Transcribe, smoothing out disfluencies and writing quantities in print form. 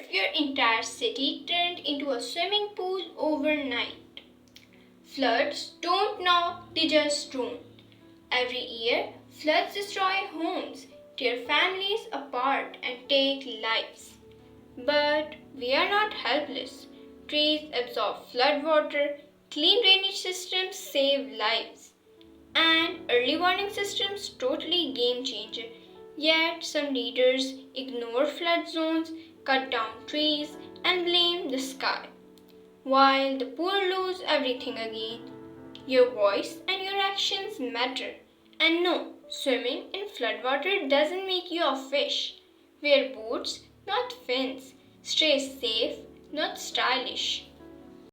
if your entire city turned into a swimming pool overnight. Floods don't knock, they just don't. Every year, floods destroy homes, tear families apart, and take lives. But we are not helpless. Trees absorb flood water, clean drainage systems save lives, and early warning systems totally game changer. Yet some leaders ignore flood zones, cut down trees, and blame the sky, while the poor lose everything again. Your voice and your actions matter. And no, swimming in floodwater doesn't make you a fish. Wear boots, not fins. Stay safe, not stylish.